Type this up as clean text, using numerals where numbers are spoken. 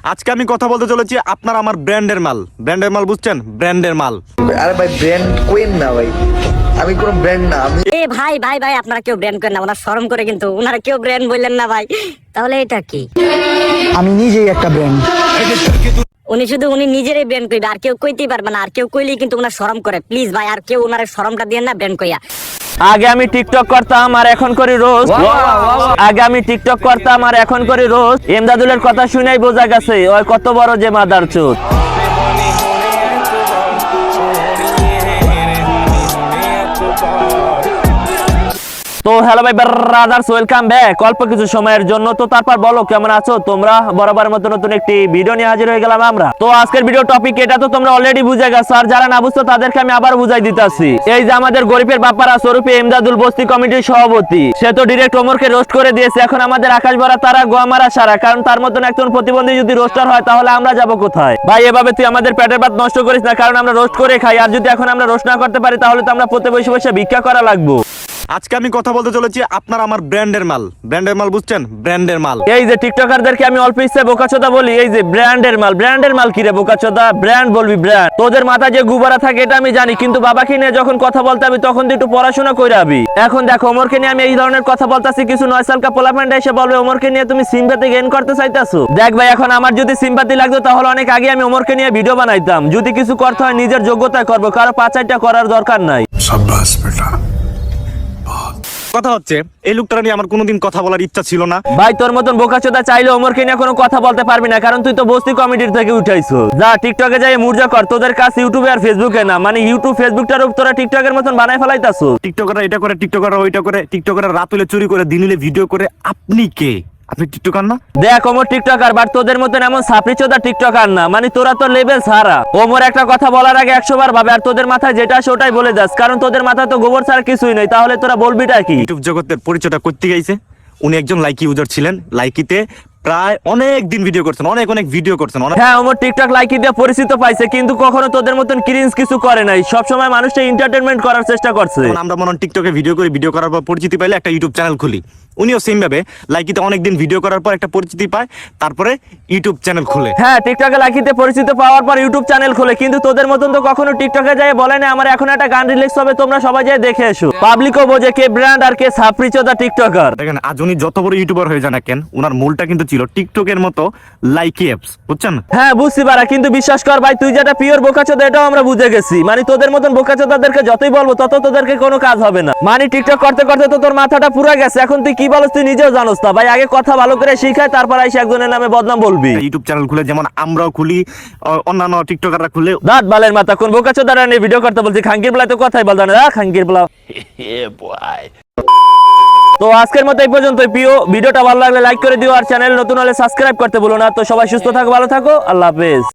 আজকে আমি কথা বলতে চলেছি আপনার আমার ব্র্যান্ডের মাল। ব্র্যান্ডের মাল বুঝছেন? ব্র্যান্ডের মাল। আরে ভাই ব্র্যান্ড কোয়েন না ভাই, আমি কোনো ব্র্যান্ড না। আমি এ ভাই ভাই ভাই আপনারা কেউ ব্র্যান্ড করেন না, ওনার শরম করে কিন্তু ওনারা কেউ ব্র্যান্ড বললেন না ভাই। তাহলে এটা কি? আমি নিজেই একটা ব্র্যান্ড। উনি নিজেরই ব্র্যান্ড কইবে, আর কেউ কইতেই পারবে না। আর কেউ কইলেই কিন্তু ওনার শরম করে। প্লিজ ভাই, আর কেউ ওনার শরমটা দিয়ে না ব্র্যান্ড কইয়া। আগে আমি টিকটক করতাম আর এখন করি রোজ। আগে আমি টিকটক করতাম আর এখন করি রোজ। এমদাদুলের কথা শুনেই বোঝা গেছে ওই কত বড় যে মাদার চোদ। তো হ্যালো ভাই ব্রাদার্স, ওয়েলকাম ব্যাক অল্প কিছু সময়ের জন্য। তো তারপর বলো কেমন আছো তোমরা? বরাবরের মতো নতুন একটি ভিডিও নিয়ে হাজির হয়ে গেলাম আমরা। তো আজকের ভিডিও টপিক এটা তো তোমরা অলরেডি বুঝে গেছো, আর যারা না বুঝছো তাদেরকে আমি আবার বুঝাই দিতেছি। এই যে আমাদের গরিবের বাপ্পারা স্বরূপে এমদাদুল বস্তি কমিটির সভাপতি, সে তো ডিরেক্ট ওমরকে রোস্ট করে দিয়েছে। এখন আমাদের আকাশ ভরা তারা গোয়ামারা সারা, কারণ তার মতন একজন প্রতিবন্ধী যদি রোস্টার হয় তাহলে আমরা যাব কোথায়? ভাই এভাবে তুই আমাদের পেটের ভাত নষ্ট করিস না, কারণ আমরা রোস্ট করে খাই। আর যদি এখন আমরা রোস্ট না করতে পারি তাহলে তো আমরা প্রতি বসে বসে ভিক্ষা করা লাগবো। আজকে আমি কথা বলতে চলেছি আপনার আমার ব্র্যান্ডের মাল। ব্র্যান্ডের মাল বুঝছেন? ব্র্যান্ডের মাল। এই যে টিকটকারদেরকে আমি অল্প ইচ্ছে বোকাচোদা বলি, এই যে ব্র্যান্ডের মাল। ব্র্যান্ডের মাল কি রে বোকাচোদা? ব্র্যান্ড বলবি ব্র্যান্ড? তোদের মাথায় যে গুবারা থাকে এটা আমি জানি, কিন্তু বাবাকে নিয়ে যখন কথা বলতে হবে তখন তুই একটু পড়াশোনা করে আবি। এখন দেখো ওমরকে নিয়ে আমি এই ধরনের কথা বলতাছি, কিছু 9 সালকা পোলাপান্ডা এসে বলবে ওমরকে নিয়ে তুমি সিম্পাথি গেইন করতে চাইতাছো। দেখ ভাই, এখন আমার যদি সিম্পাথি লাগতো তাহলে অনেক আগে আমি ওমরকে নিয়ে ভিডিও বানাইতাম। যদি কিছু করতে হয় নিজের যোগ্যতায় করবো, কারো পাঁচাইটা করার দরকার নাই। शाबाश बेटा। কথা হচ্ছে এই লোকটা নিয়ে আমার কোনোদিন কথা বলার ইচ্ছা ছিল না। ভাই তোর মতন বোকাচোদা চাইলে ওমরকে নিয়ে কোনো কথা বলতে পারবি না, কারণ তুই তো বস্তি কমিটির থেকে উঠাইছো। যা টিকটকে যাই মুরজা কর, তোদের কাছে ইউটিউবে আর ফেসবুকে না। মানে ইউটিউব ফেসবুকটার তোরা টিকটকের মতন বানাই ফেলাইতাছো। টিকটকাররা এটা করে, টিকটকাররা ওইটা করে, টিকটকাররা রাত হলে চুরি করে, দিন হলে ভিডিও করে। আপনি কে? আপনি টিকটকার না? দেখ ওমর টিকটকার, বাট তোদের মতন এমন সাপড়িচোদা টিকটকার না। মানে তোরা তো লেভেল ছাড়া। ওমর একটা কথা বলার আগে 100 বার ভাবে, আর তোদের মাথায় যেটা আসে ওটাই বলে যাস, কারণ তোদের মাথায় তো গোবর ছাড়া কিছুই নেই। তাহলে তোরা বলবিটা কি? ইউটিউব জগতের পরিচয়টা করতে গেছে। উনি একজন লাইকি ইউজার ছিলেন। লাইকিতে প্রায় অনেক দিন ভিডিও করছেন, অনেক ভিডিও করছেন। হ্যাঁ, ওমর টিকটক লাইকি দিয়ে পরিচিত পাইছে, কিন্তু কখনো তোদের মতন ক্রিঞ্জ কিছু করে নাই। সবসময় মানুষকে এন্টারটেইনমেন্ট করার চেষ্টা করছে। আমরা মনে হয় টিকটকে ভিডিও করি, ভিডিও করার পর পরিচিতি পাইলে একটা ইউটিউব চ্যানেল খুলি। উনিও সেম ভাবে লাইকিতে অনেকদিন ভিডিও করার পর একটা পরিচিতি পায়, তারপরে ইউটিউব চ্যানেল খুলে। হ্যাঁ, টিকটকে লাইকিতে পরিচিত পাওয়ার পর ইউটিউব চ্যানেল খোলে, কিন্তু তোদের মতন তো কখনো টিকটকে যায় বলে না আমার এখন একটা গান রিলিজ হবে, তোমরা সবাই যায় দেখে এসো। পাবলিকও বোঝে কে ব্র্যান্ড আর কে সাপড়িচোদা টিকটকার। দেখেন আজ উনি যত বড় ইউটিউবার হয়ে যান না কেন, উনার মূলটা কিন্তু ছিল টিকটকের মতো লাইকি অ্যাপস, বুঝছেন? হ্যাঁ বুঝছি পারা, কিন্তু বিশ্বাস কর ভাই, তুই যেটা পিওর বোকাচোদা এটাও আমরা বুঝে গেছি। মানে তোদের মতন বোকাচোদাদেরকে যতই বলবো তত তোদেরকে কোনো কাজ হবে না। মানে টিকটক করতে করতে তো তোর মাথাটা পুরো গেছে। এখন তুই কি বলস তুই নিজেও জানোস না ভাই। আগে কথা ভালো করে শিখায়, তারপর আইসা একজনের নামে বদনাম বলবি। ইউটিউব চ্যানেল খুলে যেমন আমরাও খুলি, অন্যান্য টিকটকাররা খুলে। দাঁত বালের মাথা, কোন বোকাচোদারা নিয়ে ভিডিও করতে বলছি? খাঙ্কির বেলা তো কথাই বলতো না, খাঙ্কির বেলা। তো আজকের মতো এই পর্যন্ত। প্রিয় ভিডিওটা ভালো লাগলে লাইক করে দিও, আর চ্যানেল নতুন হলে সাবস্ক্রাইব করতে ভুলো না। তো সবাই সুস্থ থাকো, ভালো থাকো, আল্লাহ হাফেজ।